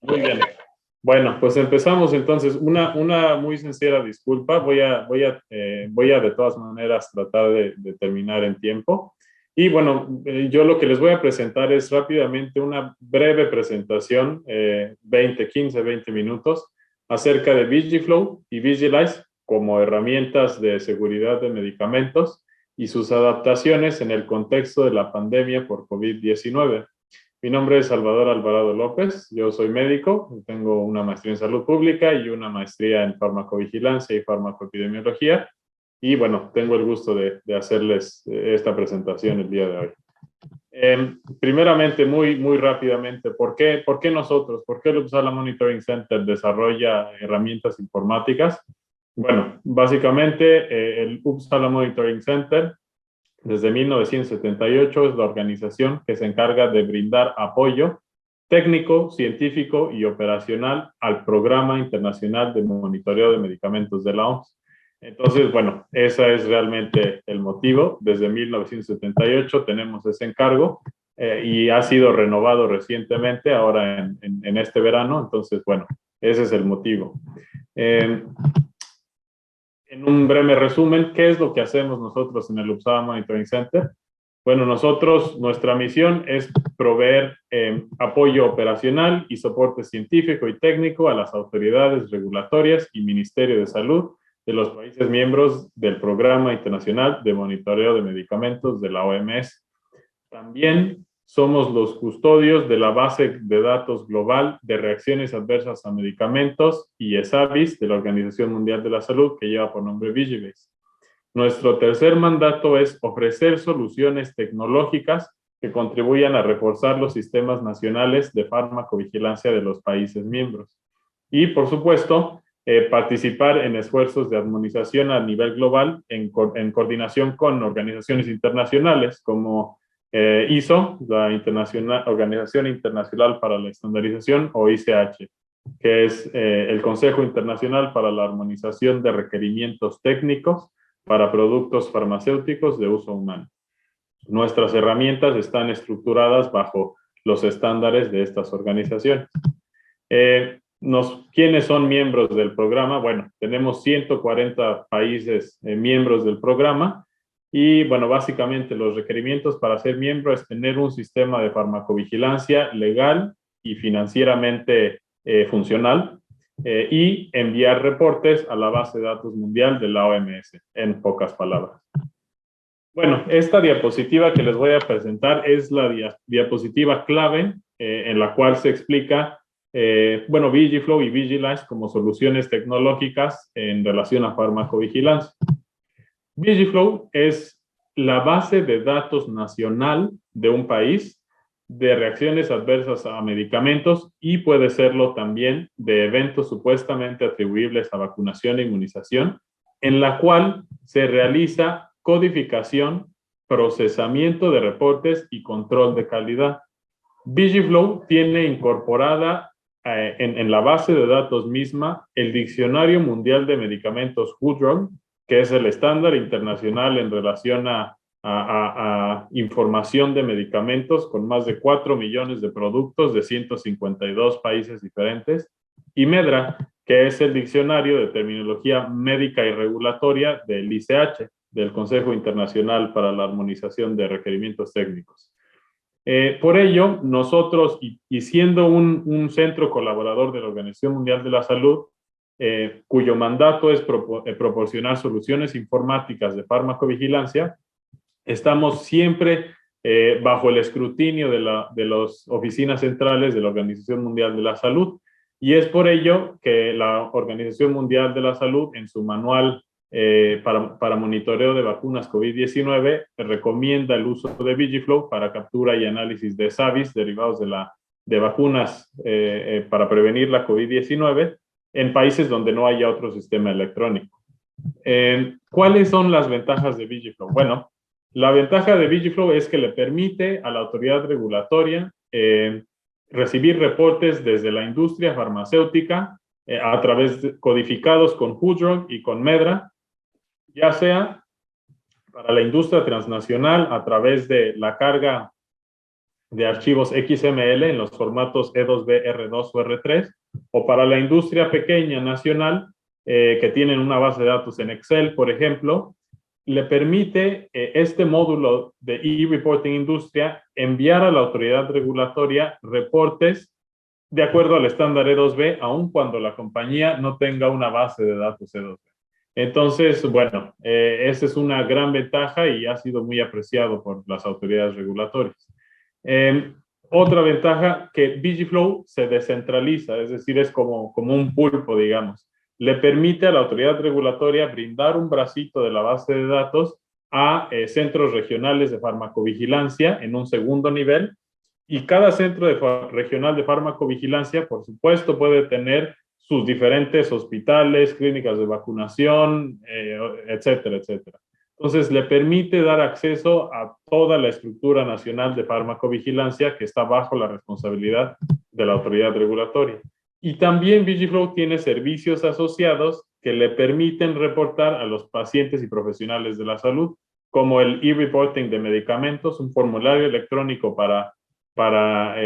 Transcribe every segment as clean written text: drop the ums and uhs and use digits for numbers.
Muy bien. Bueno, pues empezamos entonces. Una muy sincera disculpa. Voy a de todas maneras tratar de terminar en tiempo. Y bueno, yo lo que les voy a presentar es rápidamente una breve presentación, 20 minutos, acerca de Vigiflow y Vigilize como herramientas de seguridad de medicamentos y sus adaptaciones en el contexto de la pandemia por COVID-19. Mi nombre es Salvador Alvarado López, yo soy médico, tengo una maestría en salud pública y una maestría en farmacovigilancia y farmacoepidemiología. Y bueno, tengo el gusto de hacerles esta presentación el día de hoy. Primeramente, muy rápidamente, ¿por qué nosotros? ¿Por qué el Uppsala Monitoring Center desarrolla herramientas informáticas? Bueno, básicamente el Uppsala Monitoring Center desde 1978 es la organización que se encarga de brindar apoyo técnico, científico y operacional al Programa Internacional de Monitoreo de Medicamentos de la OMS. Entonces, bueno, ese es realmente el motivo. Desde 1978 tenemos ese encargo y ha sido renovado recientemente, ahora en este verano. Entonces, bueno, ese es el motivo. En un breve resumen, ¿qué es lo que hacemos nosotros en el Uppsala Monitoring Center? Bueno, nuestra misión es proveer apoyo operacional y soporte científico y técnico a las autoridades regulatorias y Ministerio de Salud de los países miembros del Programa Internacional de Monitoreo de Medicamentos de la OMS. También somos los custodios de la base de datos global de reacciones adversas a medicamentos y ESAVIS de la Organización Mundial de la Salud, que lleva por nombre Vigibase. Nuestro tercer mandato es ofrecer soluciones tecnológicas que contribuyan a reforzar los sistemas nacionales de farmacovigilancia de los países miembros. Y, por supuesto, participar en esfuerzos de armonización a nivel global en coordinación con organizaciones internacionales como ISO, la Organización Internacional para la Estandarización, o ICH, que es el Consejo Internacional para la Armonización de Requerimientos Técnicos para productos farmacéuticos de uso humano. Nuestras herramientas están estructuradas bajo los estándares de estas organizaciones. ¿Quiénes son miembros del programa? Bueno, tenemos 140 países miembros del programa y, bueno, básicamente los requerimientos para ser miembro es tener un sistema de farmacovigilancia legal y financieramente funcional, y enviar reportes a la base de datos mundial de la OMS, en pocas palabras. Bueno, esta diapositiva que les voy a presentar es la diapositiva clave en la cual se explica, bueno, Vigiflow y Vigilize como soluciones tecnológicas en relación a farmacovigilancia. Vigiflow es la base de datos nacional de un país de reacciones adversas a medicamentos y puede serlo también de eventos supuestamente atribuibles a vacunación e inmunización, en la cual se realiza codificación, procesamiento de reportes y control de calidad. Vigiflow tiene incorporada en la base de datos misma el Diccionario Mundial de Medicamentos HUDROG, que es el estándar internacional en relación a información de medicamentos con más de 4 millones de productos de 152 países diferentes, y MEDRA, que es el diccionario de terminología médica y regulatoria del ICH, del Consejo Internacional para la Armonización de Requerimientos Técnicos. Por ello, nosotros, y siendo un centro colaborador de la Organización Mundial de la Salud, cuyo mandato es proporcionar soluciones informáticas de farmacovigilancia, estamos siempre bajo el escrutinio de las oficinas centrales de la Organización Mundial de la Salud, y es por ello que la Organización Mundial de la Salud, en su manual para monitoreo de vacunas COVID-19, recomienda el uso de Vigiflow para captura y análisis de SAVIs derivados de vacunas para prevenir la COVID-19 en países donde no haya otro sistema electrónico. ¿Cuáles son las ventajas de Vigiflow? Bueno, la ventaja de Vigiflow es que le permite a la autoridad regulatoria recibir reportes desde la industria farmacéutica a través de codificados con HUDROG y con MEDRA, ya sea para la industria transnacional a través de la carga de archivos XML en los formatos E2B, R2 o R3, o para la industria pequeña nacional, que tienen una base de datos en Excel, por ejemplo, le permite este módulo de e-reporting industria enviar a la autoridad regulatoria reportes de acuerdo al estándar E2B, aun cuando la compañía no tenga una base de datos E2B. Entonces, bueno, esa es una gran ventaja y ha sido muy apreciado por las autoridades regulatorias. Otra ventaja, que BGFlow se descentraliza, es decir, es como un pulpo, digamos. Le permite a la autoridad regulatoria brindar un bracito de la base de datos a centros regionales de farmacovigilancia en un segundo nivel, y cada centro regional de farmacovigilancia, por supuesto, puede tener sus diferentes hospitales, clínicas de vacunación, etcétera, etcétera. Entonces, le permite dar acceso a toda la estructura nacional de farmacovigilancia que está bajo la responsabilidad de la autoridad regulatoria. Y también BGFlow tiene servicios asociados que le permiten reportar a los pacientes y profesionales de la salud, como el e-reporting de medicamentos, un formulario electrónico para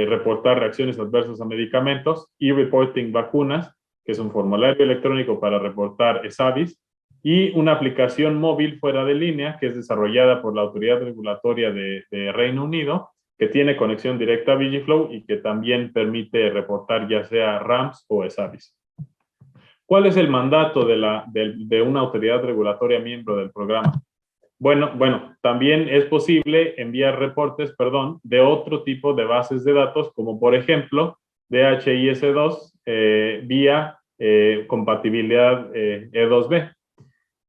reportar reacciones adversas a medicamentos, e-reporting vacunas, que es un formulario electrónico para reportar ESAVIS, y una aplicación móvil fuera de línea que es desarrollada por la Autoridad Regulatoria de Reino Unido, que tiene conexión directa a BGFlow y que también permite reportar ya sea RAMS o ESAVIS. ¿Cuál es el mandato de una autoridad regulatoria miembro del programa? Bueno, también es posible enviar reportes, de otro tipo de bases de datos, como por ejemplo DHIS2 vía compatibilidad E2B.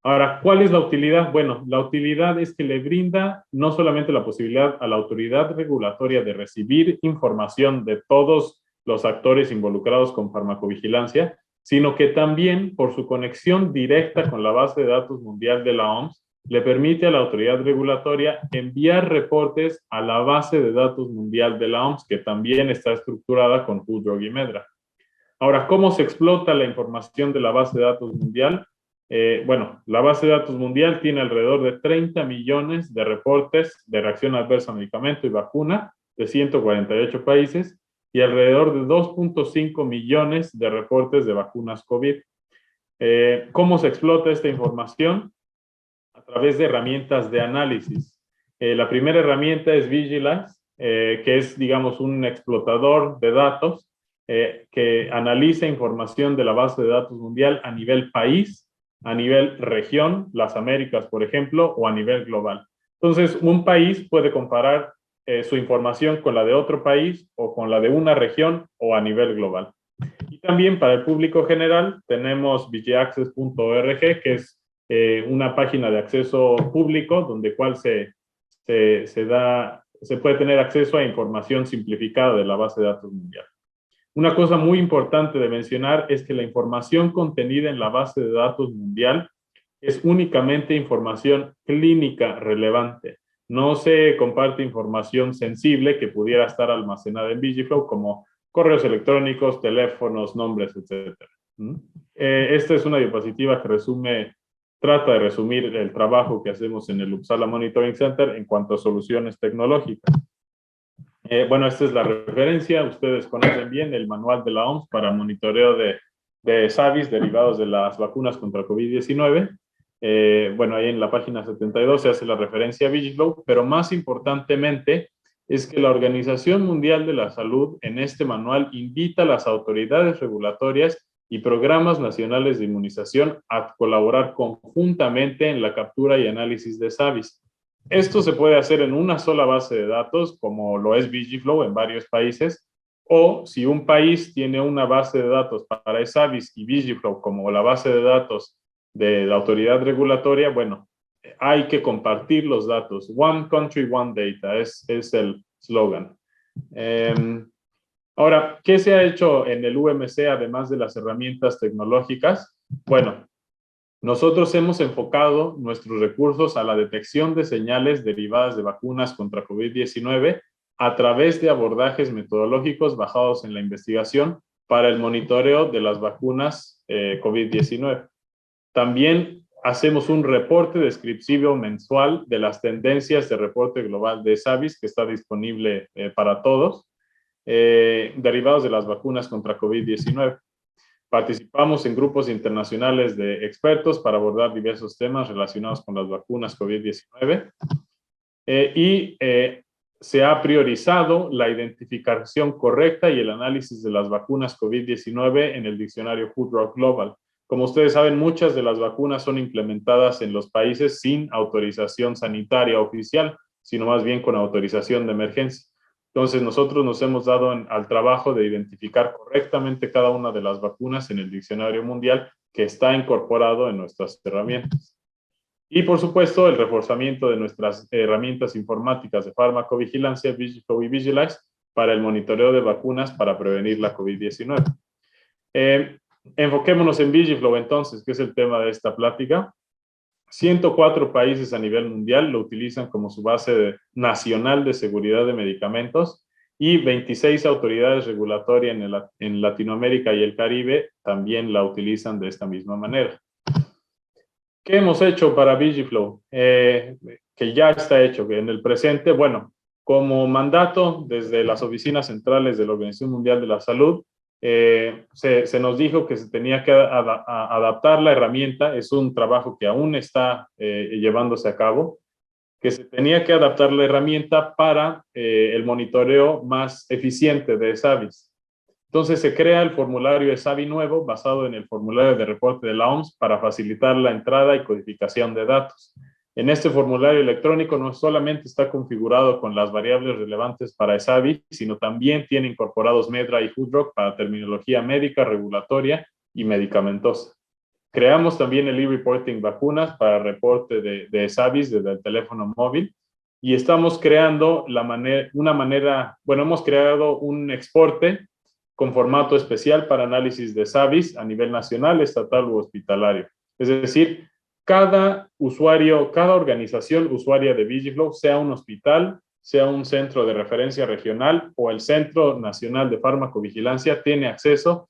Ahora, ¿cuál es la utilidad? Bueno, la utilidad es que le brinda no solamente la posibilidad a la autoridad regulatoria de recibir información de todos los actores involucrados con farmacovigilancia, sino que también, por su conexión directa con la base de datos mundial de la OMS, le permite a la autoridad regulatoria enviar reportes a la base de datos mundial de la OMS, que también está estructurada con Food, Drug y Medra. Ahora, ¿cómo se explota la información de la base de datos mundial? Bueno, la base de datos mundial tiene alrededor de 30 millones de reportes de reacción adversa a medicamento y vacuna de 148 países y alrededor de 2.5 millones de reportes de vacunas COVID. ¿Cómo se explota esta información? A través de herramientas de análisis. La primera herramienta es Vigilize, que es, digamos, un explotador de datos que analiza información de la base de datos mundial a nivel país, a nivel región, las Américas, por ejemplo, o a nivel global. Entonces, un país puede comparar su información con la de otro país o con la de una región o a nivel global. Y también para el público general tenemos vigiaccess.org, que es una página de acceso público donde se puede tener acceso a información simplificada de la base de datos mundial. Una cosa muy importante de mencionar es que la información contenida en la base de datos mundial es únicamente información clínica relevante. No se comparte información sensible que pudiera estar almacenada en BGFlow, como correos electrónicos, teléfonos, nombres, etc. Esta es una diapositiva que trata de resumir el trabajo que hacemos en el Uppsala Monitoring Center en cuanto a soluciones tecnológicas. Bueno, esta es la referencia. Ustedes conocen bien el manual de la OMS para monitoreo de SAVIs derivados de las vacunas contra COVID-19. Bueno, ahí en la página 72 se hace la referencia a BGFlow, pero más importantemente es que la Organización Mundial de la Salud en este manual invita a las autoridades regulatorias y programas nacionales de inmunización a colaborar conjuntamente en la captura y análisis de SAVIs. Esto se puede hacer en una sola base de datos, como lo es BGFlow en varios países, o si un país tiene una base de datos para SAVIs y BGFlow como la base de datos de la autoridad regulatoria, bueno, hay que compartir los datos. One country, one data es el slogan. Ahora, ¿qué se ha hecho en el UMC además de las herramientas tecnológicas? Bueno, nosotros hemos enfocado nuestros recursos a la detección de señales derivadas de vacunas contra COVID-19 a través de abordajes metodológicos basados en la investigación para el monitoreo de las vacunas COVID-19. También hacemos un reporte descriptivo mensual de las tendencias de reporte global de ESAVIS, que está disponible para todos, derivados de las vacunas contra COVID-19. Participamos en grupos internacionales de expertos para abordar diversos temas relacionados con las vacunas COVID-19 se ha priorizado la identificación correcta y el análisis de las vacunas COVID-19 en el diccionario Food Drug Global. Como ustedes saben, muchas de las vacunas son implementadas en los países sin autorización sanitaria oficial, sino más bien con autorización de emergencia. Entonces, nosotros nos hemos dado al trabajo de identificar correctamente cada una de las vacunas en el diccionario mundial que está incorporado en nuestras herramientas. Y, por supuesto, el reforzamiento de nuestras herramientas informáticas de farmacovigilancia, VigiFlow y Vigilize, para el monitoreo de vacunas para prevenir la COVID-19. Enfoquémonos en VigiFlow, entonces, que es el tema de esta plática. 104 países a nivel mundial lo utilizan como su base nacional de seguridad de medicamentos y 26 autoridades regulatorias en Latinoamérica y el Caribe también la utilizan de esta misma manera. ¿Qué hemos hecho para VigiFlow? Que ya está hecho, que en el presente, bueno, como mandato desde las oficinas centrales de la Organización Mundial de la Salud, se nos dijo que se tenía que adaptar la herramienta, es un trabajo que aún está llevándose a cabo, que se tenía que adaptar la herramienta para el monitoreo más eficiente de ESAVIS. Entonces se crea el formulario ESAVI nuevo basado en el formulario de reporte de la OMS para facilitar la entrada y codificación de datos. En este formulario electrónico no solamente está configurado con las variables relevantes para ESAVI, sino también tiene incorporados MEDRA y FoodDrug para terminología médica, regulatoria y medicamentosa. Creamos también el e-reporting vacunas para reporte de ESAVIS desde el teléfono móvil y estamos creando hemos creado un exporte con formato especial para análisis de ESAVIS a nivel nacional, estatal u hospitalario. Es decir, cada organización usuaria de VigiFlow, sea un hospital, sea un centro de referencia regional o el Centro Nacional de Farmacovigilancia, tiene acceso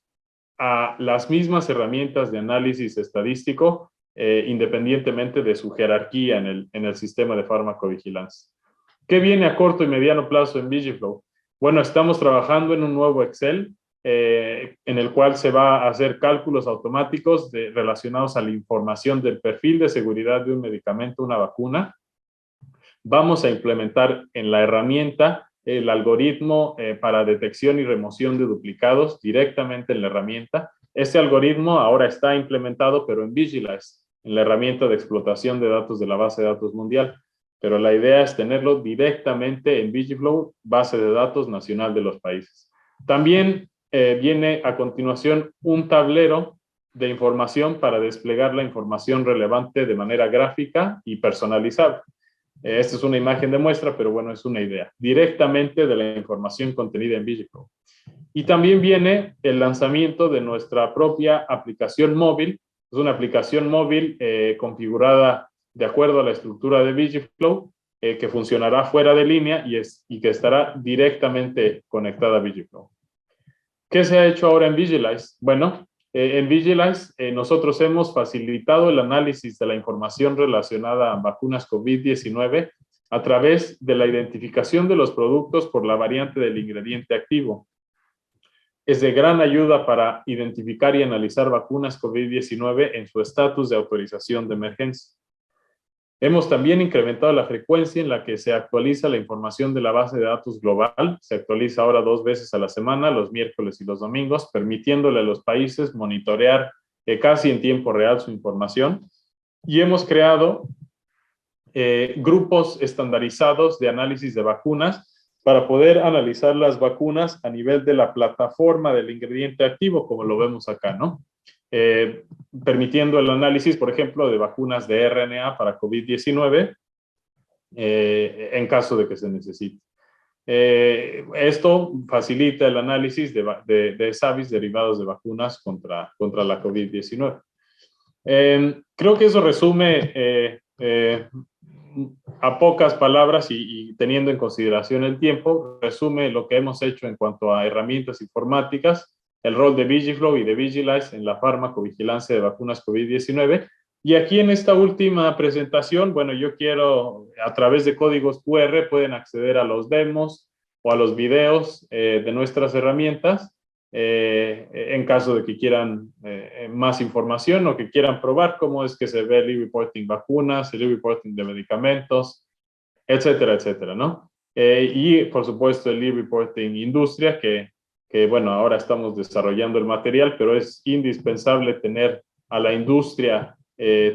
a las mismas herramientas de análisis estadístico independientemente de su jerarquía en el sistema de farmacovigilancia. ¿Qué viene a corto y mediano plazo en VigiFlow? Bueno, estamos trabajando en un nuevo Excel en el cual se va a hacer cálculos automáticos relacionados a la información del perfil de seguridad de un medicamento, una vacuna. Vamos a implementar en la herramienta el algoritmo para detección y remoción de duplicados directamente en la herramienta. Este algoritmo ahora está implementado, pero en Vigilize, en la herramienta de explotación de datos de la base de datos mundial. Pero la idea es tenerlo directamente en VigiFlow, base de datos nacional de los países. También viene a continuación un tablero de información para desplegar la información relevante de manera gráfica y personalizada. Esta es una imagen de muestra, pero bueno, es una idea. Directamente de la información contenida en VigiFlow. Y también viene el lanzamiento de nuestra propia aplicación móvil. Es una aplicación móvil configurada de acuerdo a la estructura de VigiFlow, que funcionará fuera de línea y que estará directamente conectada a VigiFlow. ¿Qué se ha hecho ahora en Vigilize? Bueno, en Vigilize nosotros hemos facilitado el análisis de la información relacionada a vacunas COVID-19 a través de la identificación de los productos por la variante del ingrediente activo. Es de gran ayuda para identificar y analizar vacunas COVID-19 en su estatus de autorización de emergencia. Hemos también incrementado la frecuencia en la que se actualiza la información de la base de datos global. Se actualiza ahora 2 veces a la semana, los miércoles y los domingos, permitiéndole a los países monitorear casi en tiempo real su información. Y hemos creado grupos estandarizados de análisis de vacunas para poder analizar las vacunas a nivel de la plataforma del ingrediente activo, como lo vemos acá, ¿no? Permitiendo el análisis, por ejemplo, de vacunas de RNA para COVID-19 en caso de que se necesite. Esto facilita el análisis de ESAVIS derivados de vacunas contra la COVID-19. Creo que eso resume a pocas palabras y teniendo en consideración el tiempo, resume lo que hemos hecho en cuanto a herramientas informáticas, el rol de VigiFlow y de Vigilize en la farmacovigilancia de vacunas COVID-19 Y aquí en esta última presentación, bueno, yo quiero, a través de códigos QR, pueden acceder a los demos o a los videos de nuestras herramientas, en caso de que quieran más información o que quieran probar cómo es que se ve el e-reporting vacunas, el e-reporting de medicamentos, etcétera, etcétera, ¿no? Y, por supuesto, el e-reporting industria, bueno, ahora estamos desarrollando el material, pero es indispensable tener a la industria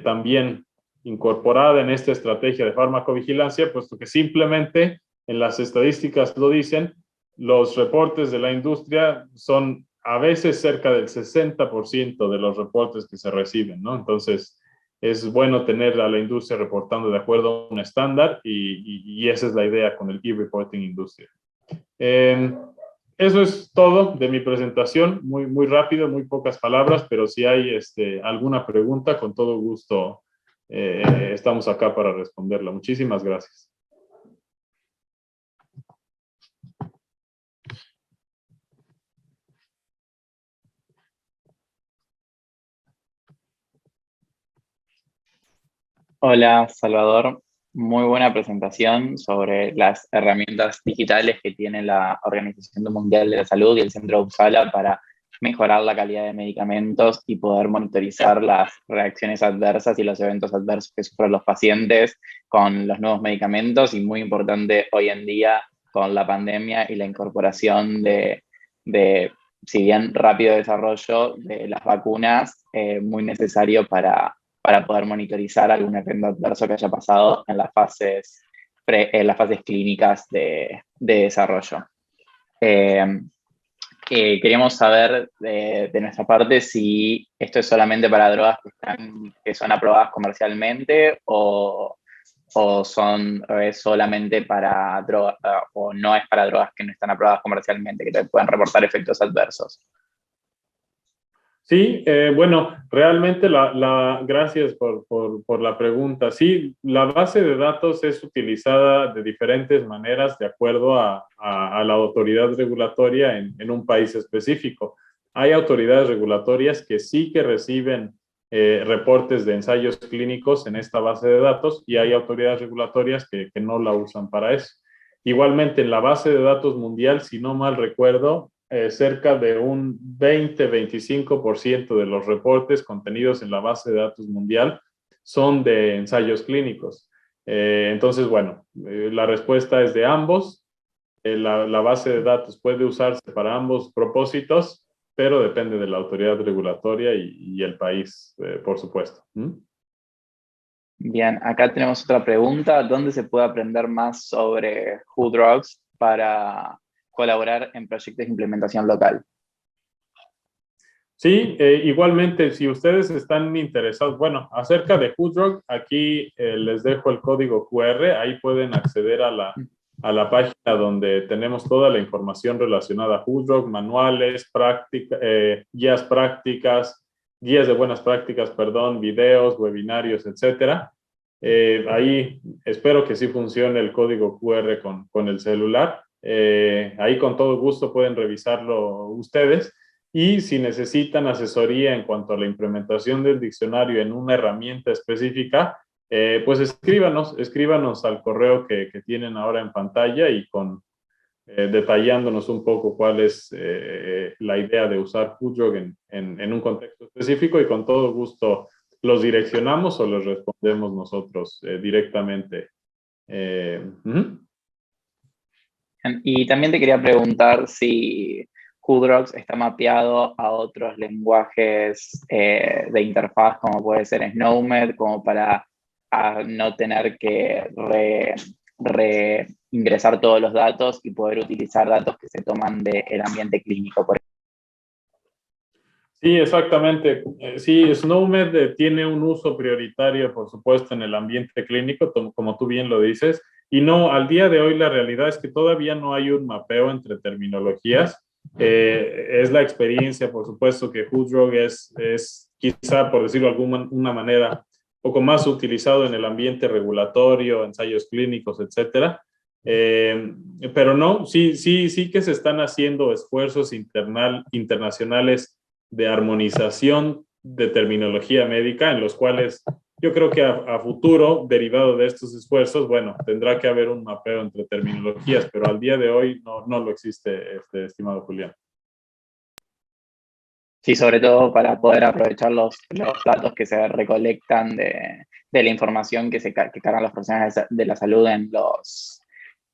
también incorporada en esta estrategia de farmacovigilancia, puesto que simplemente en las estadísticas lo dicen, los reportes de la industria son a veces cerca del 60% de los reportes que se reciben, ¿no? Entonces, es bueno tener a la industria reportando de acuerdo a un estándar y esa es la idea con el e-reporting industria. Eso es todo de mi presentación, muy, muy rápido, muy pocas palabras, pero si hay alguna pregunta, con todo gusto estamos acá para responderla. Muchísimas gracias. Hola, Salvador. Muy buena presentación sobre las herramientas digitales que tiene la Organización Mundial de la Salud y el Centro de Uppsala para mejorar la calidad de medicamentos y poder monitorizar las reacciones adversas y los eventos adversos que sufren los pacientes con los nuevos medicamentos, y muy importante hoy en día con la pandemia y la incorporación de si bien rápido desarrollo de las vacunas, muy necesario para poder monitorizar algún evento adverso que haya pasado en en las fases clínicas de desarrollo. Queríamos saber de nuestra parte si esto es solamente para drogas que son aprobadas comercialmente o es solamente para drogas, o no es para drogas que no están aprobadas comercialmente, que te pueden reportar efectos adversos. Sí, bueno, realmente gracias por la pregunta. Sí, la base de datos es utilizada de diferentes maneras de acuerdo a la autoridad regulatoria en un país específico. Hay autoridades regulatorias que sí que reciben reportes de ensayos clínicos en esta base de datos y hay autoridades regulatorias que no la usan para eso. Igualmente, en la base de datos mundial, si no mal recuerdo, cerca de un 20-25% de los reportes contenidos en la base de datos mundial son de ensayos clínicos. Entonces, bueno, la respuesta es de ambos. La base de datos puede usarse para ambos propósitos, pero depende de la autoridad regulatoria y el país, por supuesto. Bien, acá tenemos otra pregunta. ¿Dónde se puede aprender más sobre Who Drugs para colaborar en proyectos de implementación local? Sí, igualmente, si ustedes están interesados, bueno, acerca de HoodRock, aquí les dejo el código QR, ahí pueden acceder a la página donde tenemos toda la información relacionada a HoodRock, manuales, guías prácticas, guías de buenas prácticas, perdón, videos, webinarios, etcétera. Ahí espero que sí funcione el código QR con el celular. Ahí con todo gusto pueden revisarlo ustedes. Y si necesitan asesoría en cuanto a la implementación del diccionario en una herramienta específica, pues escríbanos al correo que tienen ahora en pantalla y detallándonos un poco cuál es la idea de usar HoodRock en un contexto específico y con todo gusto los direccionamos o los respondemos nosotros directamente. Y también te quería preguntar si QDrox está mapeado a otros lenguajes de interfaz, como puede ser SNOMED, como para no tener que ingresar todos los datos y poder utilizar datos que se toman del ambiente clínico, por ejemplo. Sí, exactamente. Sí, SNOMED tiene un uso prioritario, por supuesto, en el ambiente clínico, como tú bien lo dices. Y no, al día de hoy la realidad es que todavía no hay un mapeo entre terminologías. Es la experiencia, por supuesto, que HoodRock es quizá, por decirlo de alguna manera, un poco más utilizado en el ambiente regulatorio, ensayos clínicos, etcétera. Pero no, sí que se están haciendo esfuerzos internacionales de armonización de terminología médica, en los cuales Yo creo que a futuro, derivado de estos esfuerzos, bueno, tendrá que haber un mapeo entre terminologías, pero al día de hoy no lo existe, estimado Julián. Sí, sobre todo para poder aprovechar los datos que se recolectan de la información que cargan los profesionales de la salud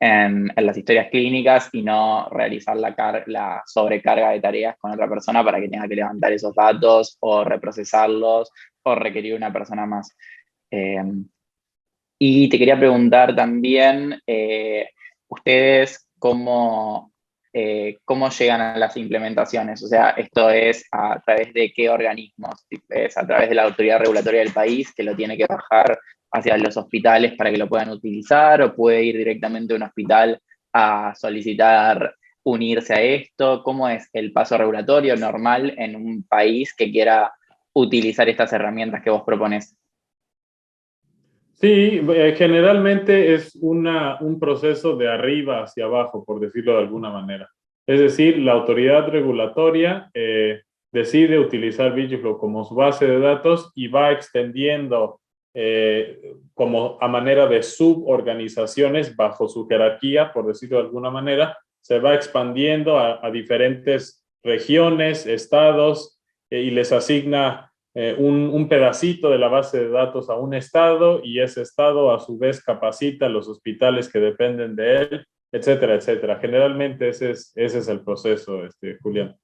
en las historias clínicas y no realizar la sobrecarga de tareas con otra persona para que tenga que levantar esos datos o reprocesarlos o requerir una persona más. Y te quería preguntar también, ustedes cómo llegan a las implementaciones, o sea, esto es a través de qué organismos, es a través de la autoridad regulatoria del país que lo tiene que bajar hacia los hospitales para que lo puedan utilizar, o puede ir directamente a un hospital a solicitar unirse a esto. ¿Cómo es el paso regulatorio normal en un país que quiera utilizar estas herramientas que vos propones? Sí, generalmente es un proceso de arriba hacia abajo, por decirlo de alguna manera. Es decir, la autoridad regulatoria decide utilizar Vigiflow como su base de datos y va extendiendo como a manera de suborganizaciones bajo su jerarquía, por decirlo de alguna manera, se va expandiendo a diferentes regiones, estados, y les asigna un pedacito de la base de datos a un estado y ese estado a su vez capacita a los hospitales que dependen de él, etcétera, etcétera. Generalmente ese es el proceso, Julián.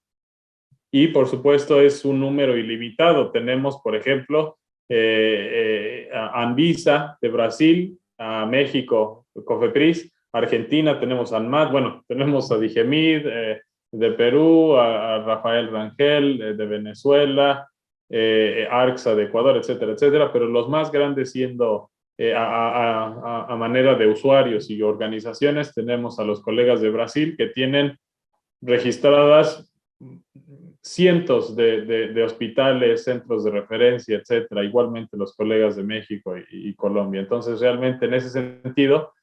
Y por supuesto es un número ilimitado. Tenemos, por ejemplo, a Anvisa de Brasil, a México, Cofepris, Argentina tenemos a ANMAT, bueno, tenemos a Digemid de Perú, a Rafael Rangel de Venezuela, ARCSA de Ecuador, etcétera, etcétera, pero los más grandes siendo a manera de usuarios y organizaciones, tenemos a los colegas de Brasil que tienen registradas cientos de hospitales, centros de referencia, etcétera, igualmente los colegas de México y Colombia. Entonces, realmente en ese sentido,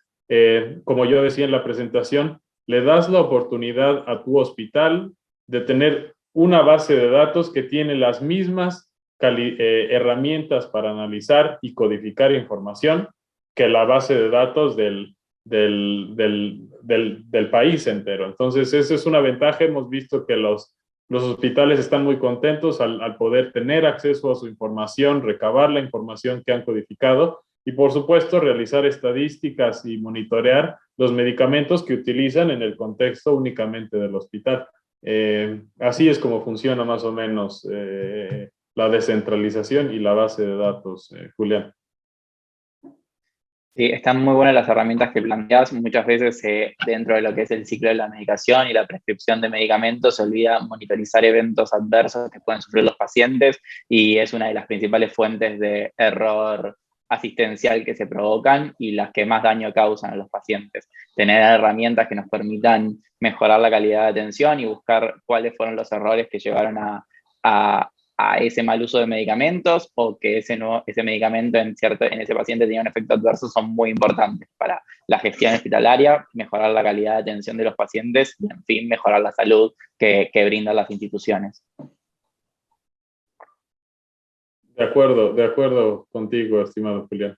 como yo decía en la presentación, le das la oportunidad a tu hospital de tener una base de datos que tiene las mismas herramientas para analizar y codificar información que la base de datos del país entero. Entonces, esa es una ventaja. Hemos visto que los hospitales están muy contentos al poder tener acceso a su información, recabar la información que han codificado y, por supuesto, realizar estadísticas y monitorear los medicamentos que utilizan en el contexto únicamente del hospital. Así es como funciona más o menos la descentralización y la base de datos, Julián. Sí, están muy buenas las herramientas que planteas. Muchas veces dentro de lo que es el ciclo de la medicación y la prescripción de medicamentos se olvida monitorizar eventos adversos que pueden sufrir los pacientes y es una de las principales fuentes de error asistencial que se provocan y las que más daño causan a los pacientes. Tener herramientas que nos permitan mejorar la calidad de atención y buscar cuáles fueron los errores que llevaron a ese mal uso de medicamentos o que ese medicamento en ese paciente tenía un efecto adverso son muy importantes para la gestión hospitalaria, mejorar la calidad de atención de los pacientes y, en fin, mejorar la salud que brindan las instituciones. De acuerdo contigo, estimado Julián.